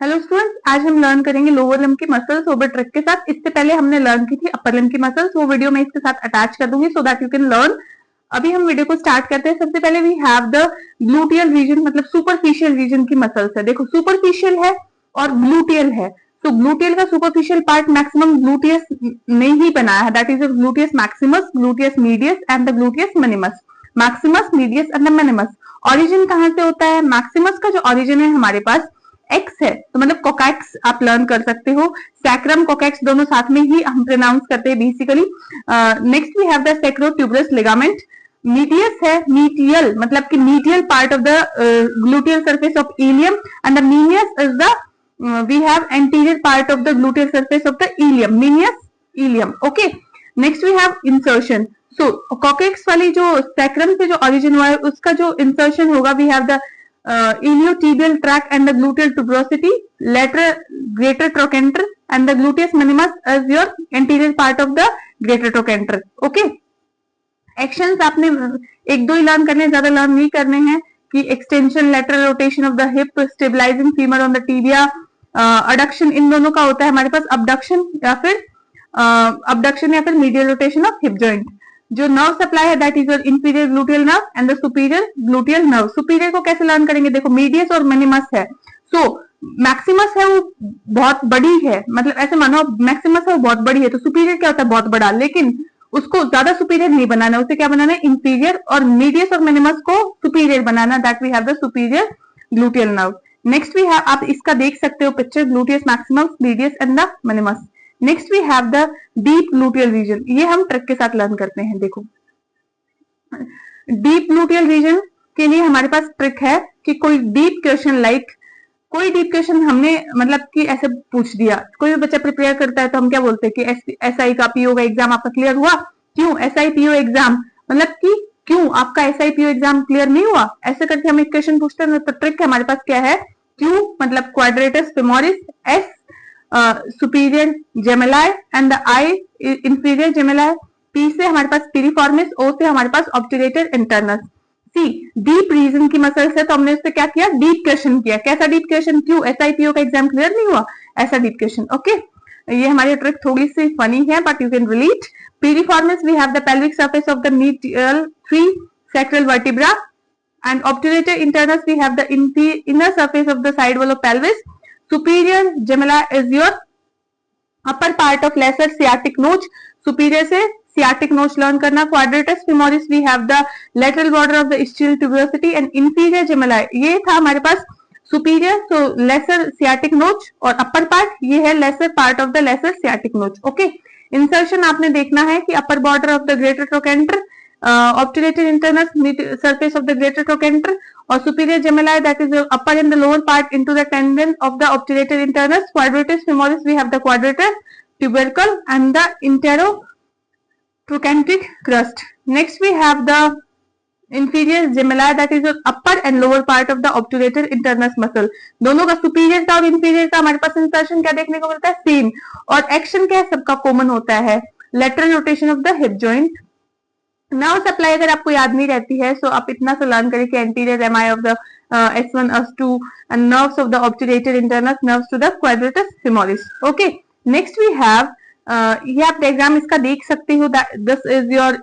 Hello students, आज हम learn करेंगे लोअर लिम्ब की मसल्स ओवर ट्रिक के साथ। इससे पहले हमने लर्न की थी अपर लिम्ब की मसल्स, वो वीडियो मैं इसके साथ अटैच कर दूंगी so that you can learn. अभी हम वीडियो को स्टार्ट करते हैं। सबसे पहले we have the gluteal region, मतलब सुपरफिशियल रीजन की मसल्स है। देखो, सुपरफिशियल है और ग्लूटियल है। तो ग्लूटियल का सुपरफिशियल पार्ट मैक्सिमम ग्लूटियस ने ही बनाया है, that is gluteus Maximus, gluteus medius and the gluteus minimus. Maximus, medius and the minimus. Origin कहां से होता है? मैक्सिमस का जो ऑरिजिन है हमारे पास एक्स है, तो मतलब कोकैक्स आप लर्न कर सकते हो। सैक्रम कोकैक्स दोनों साथ में ही हम प्रोनाउंस करते हैं basically. Next we have the sacrotuberous ligament. Medius है, मीटियल मतलब कि medial part of the gluteal surface of ilium and the minimus is the we have anterior part of the gluteal surface of the ilium, minimus ilium. Okay, next we have insertion. So coccyx वाली जो sacrum से जो origin हुआ है उसका जो insertion होगा, we have the iliotibial tract and the gluteal tuberosity, lateral greater trochanter and the gluteus minimus as your anterior part of the greater trochanter. Okay, actions आपने एक दो ही लर्न करने, ज्यादा लर्न नहीं करने हैं कि extension, lateral rotation of the hip, stabilizing femur on the tibia, adduction, इन दोनों का होता है हमारे पास अबडक्शन या फिर medial rotation of hip joint. जो नर्व सप्लाई है that is your inferior gluteal nerve and the superior gluteal nerve. Superior को कैसे लर्न करेंगे? देखो, मीडियस और मिनिमस है। सो मैक्सिमस है वो बहुत बड़ी है, मतलब ऐसे मानो मैक्सिमस है वो बहुत बड़ी है, तो सुपीरियर क्या होता है? बहुत बड़ा। लेकिन उसको ज्यादा सुपीरियर नहीं बनाना है, उसे क्या बनाना है? इंफीरियर। और मीडियस और मिनिमस को सुपीरियर बनाना, that we have the superior gluteal nerve. Next we have, आप इसका देख सकते हो picture, gluteus maximus, medius and the minimus. Next we have the deep gluteal region. ये हम ट्रिक के साथ लर्न करते हैं। देखो, डीप ग्लूटियल रीजन के लिए हमारे पास ट्रिक है कि कोई डीप क्वेश्चन कोई डीप क्वेश्चन हमने मतलब कि ऐसे पूछ दिया, कोई भी बच्चा प्रिपेयर करता है तो हम क्या बोलते हैं कि एसआई का पीओ का एग्जाम आपका क्लियर हुआ। क्यों एसआई पीओ एग्जाम? मतलब कि क्यों आपका एसआई पीओ एग्जाम क्लियर नहीं हुआ, ऐसे करके हम एक क्वेश्चन पूछते हैं। तो ट्रिक हमारे पास क्या है? क्यों मतलब quadratus femoris, S superior gemelli and the I inferior gemelli, P से हमारे पास पिरिफॉर्मिस, ओ से हमारे पास obturator internus, C deep region की मसल्स है तो हमने इससे क्या किया? डीप क्वेश्चन किया। कैसा डीप क्वेश्चन? क्यों एसआईपीओ का एग्जाम क्लियर नहीं हुआ, ऐसा डीप क्वेश्चन। ओके, ये हमारी ट्रिक थोड़ी सी फनी है but you can relate. Piriformis we have the pelvic surface of the medial 3 sacral vertebra and obturator internus we have the inner surface of the side wall of pelvis. Superior gemella is your upper part of lesser sciatic notch. Superior से sciatic notch learn करना। Quadratus femoris we have the lateral border of the ischial tuberosity and inferior gemella, ये था हमारे पास superior, so lesser sciatic notch, और upper part ये है lesser part of the lesser sciatic notch. Okay, insertion आपने देखना है कि upper border of the greater trochanter, obturator internus, surface of the greater trochanter, or superior gemelli that is the upper and the lower part into the tendon of the obturator internus. Quadratus femoris we have the quadratus tubercle and the enterotrochanteric crust. Next we have the inferior gemelli that is the upper and lower part of the obturator internus muscle. दोनों का superior का और inferior का हमारे पास insertion क्या देखने को मिलता है? सेम। और एक्शन क्या है? सबका कॉमन होता है, lateral rotation of the hip joint. Nerve supply अगर आपको याद नहीं रहती है सो आप इतना सा लर्न करें कि anterior rami of the S1 S2 and nerves of the obturator internus, nerves to the quadratus femoris. Okay, next we have, ये आप डायग्राम इसका देख सकते हो, this is your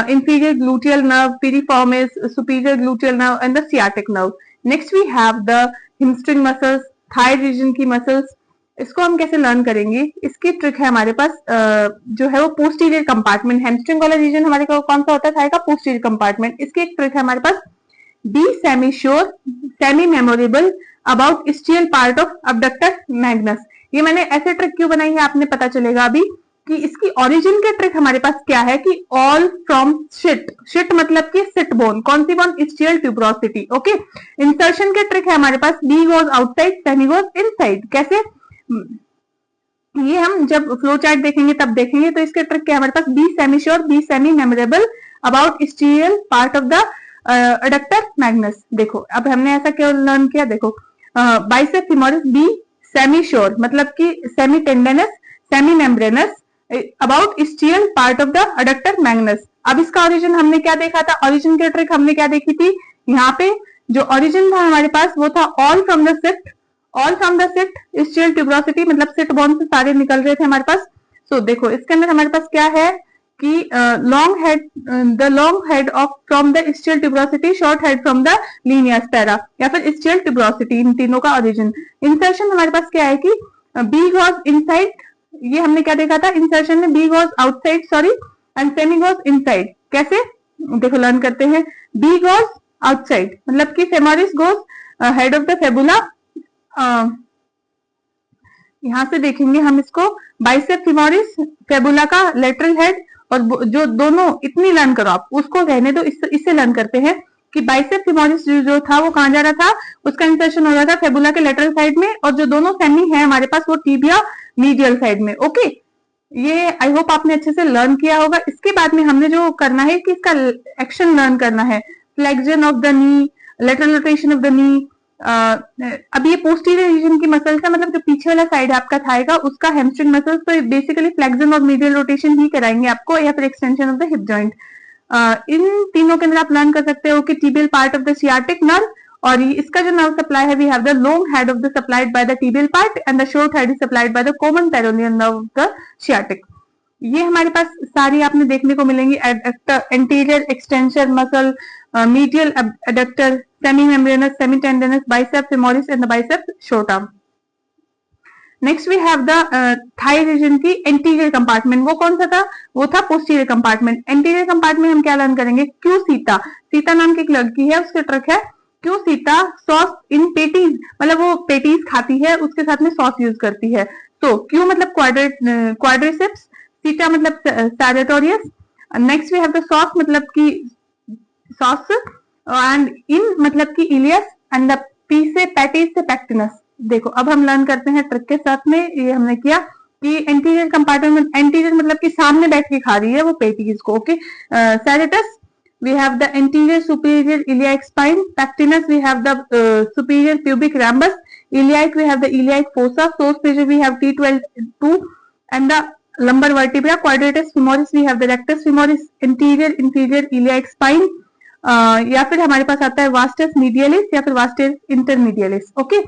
inferior gluteal nerve, piriformis, superior gluteal nerve and the sciatic nerve. Next we have the hamstring muscles, thigh region की muscles। इसको हम कैसे लर्न करेंगे? इसकी ट्रिक है हमारे पास जो है वो पोस्टीरियर कंपार्टमेंट। हैमस्ट्रिंग वाला रीजन हमारे को कौन सा होता है? थाई का पोस्टीरियर कंपार्टमेंट। इसकी एक ट्रिक है हमारे पास, B semi sure, semi memorable about ischial part of abductor magnus. ये मैंने ऐसे ट्रिक क्यों बनाई है आपने पता चलेगा अभी कि इसकी ओरिजिन के ट्रिक हमारे पास क्या है कि ऑल फ्रॉम शिट, शिट मतलब कि सिट बोन, कौन सी bone? Ischial tuberosity. Okay, insertion के ट्रिक है हमारे पास, B was outside, semi was inside. कैसे? ये हम जब फ्लो चार्ट देखेंगे तब देखेंगे। तो इसके ट्रिक क्या है हमारे पास? B semi sure, B semi memorable about ischial part of the adductor magnus. देखो, अब हमने ऐसा क्यों लर्न किया? देखो, bicep femoris, B semi sure मतलब कि semi tendinosus, semi membranosus about ischial part of the adductor magnus. अब इसका ओरिजिन हमने क्या देखा था? ओरिजिन की ट्रिक हमने क्या देखी थी? यहाँ पे जो ओरिजिन था हमारे पास वो था all from the sit, all from the sit ischial tuberosity, मतलब सिट बोन से सारे निकल रहे थे हमारे पास। सो देखो इसके अंदर हमारे पास क्या है कि long head, the long head of from the ischial tuberosity, short head from the linea aspera, या फिर ischial tuberosity, इन तीनों का ओरिजिन। इंसर्शन हमारे पास क्या है कि बी गॉज इनसाइड, ये हमने क्या देखा था इंसर्शन में, B goes outside sorry and semi goes inside. कैसे देखो लर्न करते हैं। बी गॉज आउटसाइड मतलब कि femoris goes head of the fabula, यहां से देखेंगे हम इसको, बाइसेप फेमोरिस फेबुला का लेटरल हेड, और जो दोनों इतनी लर्न करो आप, उसको रहने दो, इससे लर्न करते हैं कि बाइसेप फेमोरिस जो था वो कहां जा रहा था, उसका इंसर्शन हो रहा था फेबुला के लेटरल साइड में, और जो दोनों सेमी है हमारे पास वो टीबिया मीडियल साइड में। ओके, ये आई होप आपने अच्छे से लर्न किया होगा। इसके बाद में हमने जो करना है कि इसका एक्शन लर्न करना है, flexion of the knee, lateral rotation of the नी। अब ये पोस्टीरियर रीजन की मसल्स है, मतलब जो पीछे वाला साइड है आपका थाई का, उसका हैमस्ट्रिंग मसल्स, तो बेसिकली फ्लेक्शन और मीडियल रोटेशन ही कराएंगे आपको, या फिर extension of the hip joint. इन तीनों के अंदर आप लर्न कर सकते हो कि tibial part of the sciatic nerve, और इसका जो नर्व सप्लाई है, we have the long head of the supplied by the tibial part and the short head is supplied by the common peroneal nerve of the sciatic. ये हमारे पास सारी आपने देखने को मिलेंगी, anterior extension muscle, medial adductor, semi membranosus, semi tendinosus, bicep femoris and the bicep short arm. Next we have the thigh region की anterior compartment, वो कौन सा था, वो था पोस्टीरियर कंपार्टमेंट। एंटीरियर कंपार्टमेंट हम क्या लर्न करेंगे, क्यू सीता, सीता नाम की एक लड़की है, उसके ट्रक है क्यू सीता, सॉस इन पेटीज, मतलब वो पेटीज खाती है, उसके साथ में सॉस यूज करती है। तो क्यू मतलब क्वाड्रिसेप्स, सीटा मतलब Sagittarius. Next we have the psoas मतलब की सॉस, एंड इन मतलब की इलियस, एंड द पी से पैटीज से पैक्टिनस। देखो अब हम लर्न करते हैं ट्रिक के साथ में, ये हमने किया कि एंटीरियर कंपार्टमेंट, एंटीरियर मतलब कि सामने बैठ के खा रही है वो पेटीज को। ओके, सैजिटस we have the anterior superior iliac spine, pectinus we have the superior pubic rambus, iliac we have the iliac fossa, source fissure we have T12 and the lumbar vertebra, quadratus femoris we have the rectus femoris, anterior inferior iliac spine, या फिर हमारे पास आता है vastus मीडियलिस या फिर vastus इंटरमीडियलिस। Okay,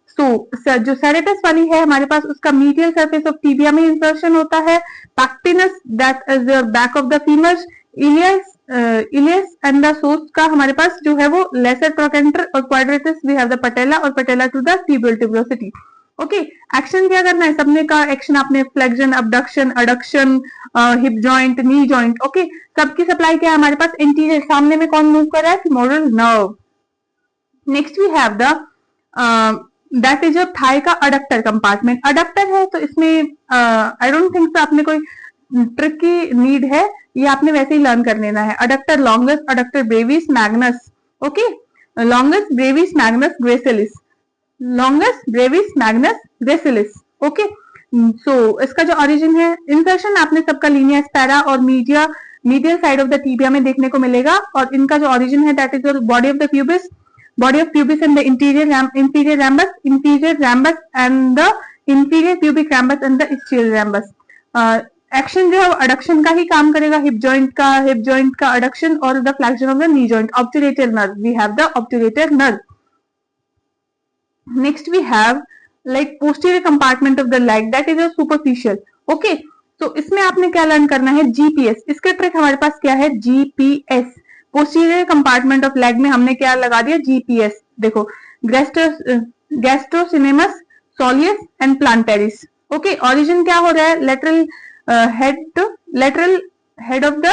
सो जो serratus वाली है हमारे पास, उसका मीडियल सरफेस ऑफ टीबिया में इंसर्शन होता है, pectineus that is the back of the femur, iliacus and the सोर्स का हमारे पास जो है वो लेसर ट्रोकेंटर, और quadratus we have the patella, और patella to the tibial tuberosity. Okay, action क्या करना है, सबने का एक्शन आपने flexion, abduction, adduction, hip joint, knee joint. Okay, सबकी सप्लाई क्या है हमारे पास, इंटीरियर, सामने में कौन मूव कर रहा है, femoral nerve. Next we have the that is your thigh का अडक्टर कंपार्टमेंट। अडक्टर है तो इसमें आई डोंट थिंक आपने कोई ट्रिक की नीड है, ये आपने वैसे ही लर्न कर लेना है। Adductor longus, adductor brevis magnus. Okay, longus brevis magnus gracilis, longus brevis magnus gracilis. Okay, so इसका जो ओरिजिन है, इंसर्शन आपने सबका लीनिया स्पैरा और medial side of the tibia में देखने को मिलेगा, और इनका जो ओरिजिन है that is body of the pubis, body of pubis and the inferior rambus and the inferior pubic rambus and the ischial rambus। Action जो है अडक्शन का ही काम करेगा, हिप जॉइंट का अडक्शन और the flexion of the knee joint. Obturator nerve, we have the obturator nerve. Next we have like posterior compartment of the leg that is superficial. Okay, तो इसमें आपने क्या लर्न करना है, जीपीएस। इसका trick हमारे पास क्या है, GPS. Posterior compartment of leg में हमने क्या लगा दिया, जीपीएस। देखो, gastrocnemius, soleus and plantaris. Okay, origin क्या हो रहा है, lateral head of the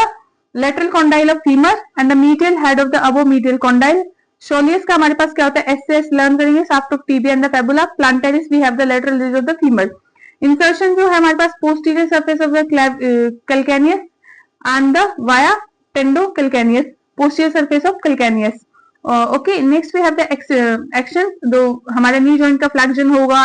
lateral condyle of femur and the medial head of the above medial condyle. Soleus का हमारे पास क्या होता है, एस लर्न करेंगे, shaft of tibia and the fibula. Plantaris we have the lateral ridge of the femur. Insertion जो है हमारे पास posterior surface of the calcaneus and the via tendo calcaneus, posterior surface of calcaneus। Okay, next we have the action, जो हमारे knee joint का flexion होगा,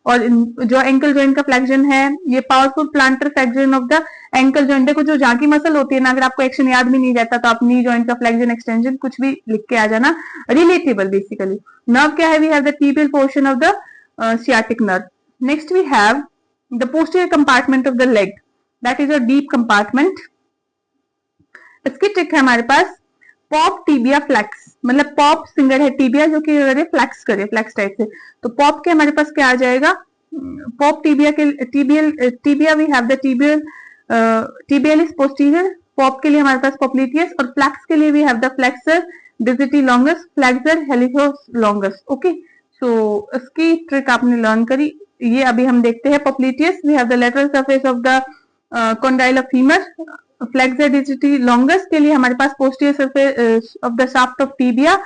और जो एंकल जॉइंट का फ्लेक्शन है, ये powerful planter flexion of the ankle joint. देखो जो जाकी मसल होती है ना, अगर आपको एक्शन याद भी नहीं रहता तो आप नी जॉइंट का फ्लेक्शन, एक्सटेंशन कुछ भी लिख के आ जाना, रिलेटेबल बेसिकली। नर्व क्या है, we have the tibial portion of the sciatic nerve. Next we have the posterior compartment of the leg that is a deep compartment. इसकी ट्रिक है हमारे पास, पॉप टिबिया फ्लेक्स, मतलब पॉप सिंगर है tibia जो कि फ्लेक्स करे, flex type से, तो पॉप के हमारे पास क्या आ जाएगा, पॉप टिबिया के tibia we have the tibial, tibialis posterior, pop के लिए हमारे पास पॉप्लिटियस, और फ्लेक्स के लिए we have the flexor digiti longus, flexor hallucis longus. Okay, so इसकी ट्रिक आपने लर्न करी। ये अभी हम देखते हैं popliteus, we have the lateral surface of the condyle of femur, flexor digiti longus के लिए हमारे पास posterior surface of the shaft of tibia,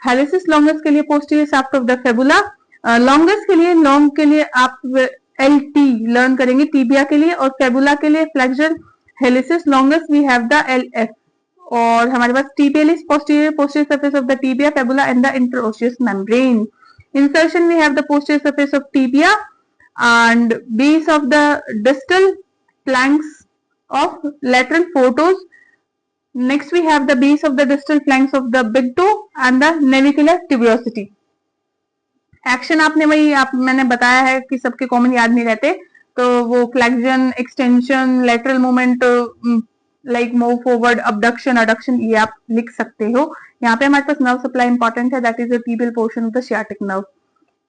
hallucis longus के लिए posterior shaft of the fibula, longus के लिए, लॉन्ग के लिए आप LT लर्न करेंगे टिबिया के लिए, और फेबुला के लिए flexor hallucis longus we have the LF, और हमारे पास tibialis posterior surface of the tibia, fibula and the interosseous membrane. Insertion, we have the posterior surface of tibia and base of the distal flanks of lateral foretoes. Next we have the base of the distal flanks of the big toe and the navicular tuberosity. Action आपने वही मैंने बताया है कि सबके common याद नहीं रहते, तो वो flexion, extension, lateral movement, like move forward, abduction, adduction, ये आप लिख सकते हो। यहाँ पे हमारे पास नर्व सप्लाई इंपॉर्टेंट है, that is the tibial portion of the sciatic nerve.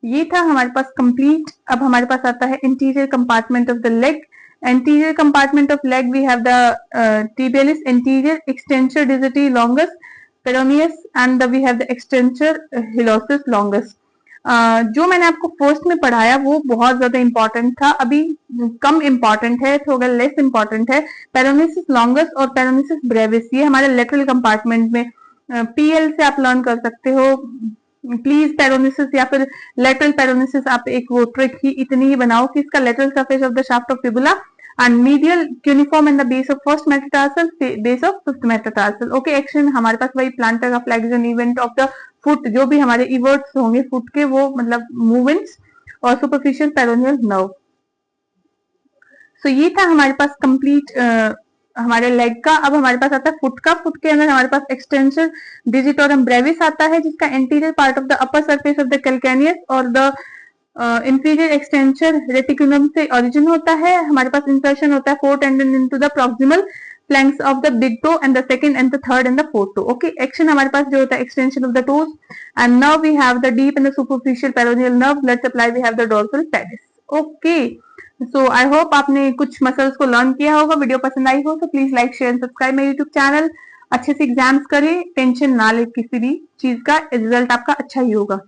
ये था हमारे पास कंप्लीट। अब हमारे पास आता है interior compartment of the leg. Anterior compartment of leg we have the tibialis anterior, extensor digiti longus, peroneus and we have the extensor hallucis longus। जो मैंने आपको फर्स्ट में पढ़ाया वो बहुत ज्यादा इंपॉर्टेंट था, अभी कम इंपॉर्टेंट है, थोड़ा लेस इंपॉर्टेंट है। पेरोनिसिस लॉन्गस और पेरोनिसिस ब्रेविस, ये हमारे लेटरल कंपार्टमेंट में PL से आप लर्न कर सकते हो। प्लीज पेरोनिसिस या फिर लेटरल पेरोनिसिस आप एक वो ट्रिक ही इतनी ही बनाओ कि इसका lateral surface of the shaft of fibula and medial cuneiform in the base of first metatarsal, base of fifth metatarsal। Okay, action हमारे पास वही प्लांटर का flexion event of the foot, जो भी हमारे इवर्ट्स होंगे फुट के, वो मतलब मूवमेंट्स, और सुपरफिशियल पेरोनियल नर्व। सो ये था हमारे पास कंप्लीट हमारे लेग का। अब हमारे पास आता है फुट का। फुट के अंदर हमारे पास एक्सटेंशन डिजिटोरम ब्रेविस आता है, जिसका anterior part of the upper surface of the calcaneus और द इंफीरियर एक्सटेंशन रेटिकुलम से ओरिजिन होता है। हमारे पास इंसर्शन होता है 4 tendon into the proximal phalanx of the big toe and the second and the third and the fourth toe. Okay, action हमारे पास जो होता है extension of the toes and nerve we have the deep and the superficial peroneal nerve, blood supply we have the dorsal pedis. Okay, so I hope आपने कुछ muscles को learn किया होगा। वीडियो पसंद आई हो तो please like, share and subscribe मेरे YouTube channel. अच्छे से एग्जाम्स करें, टेंशन ना ले किसी भी चीज का, रिजल्ट आपका अच्छा ही होगा।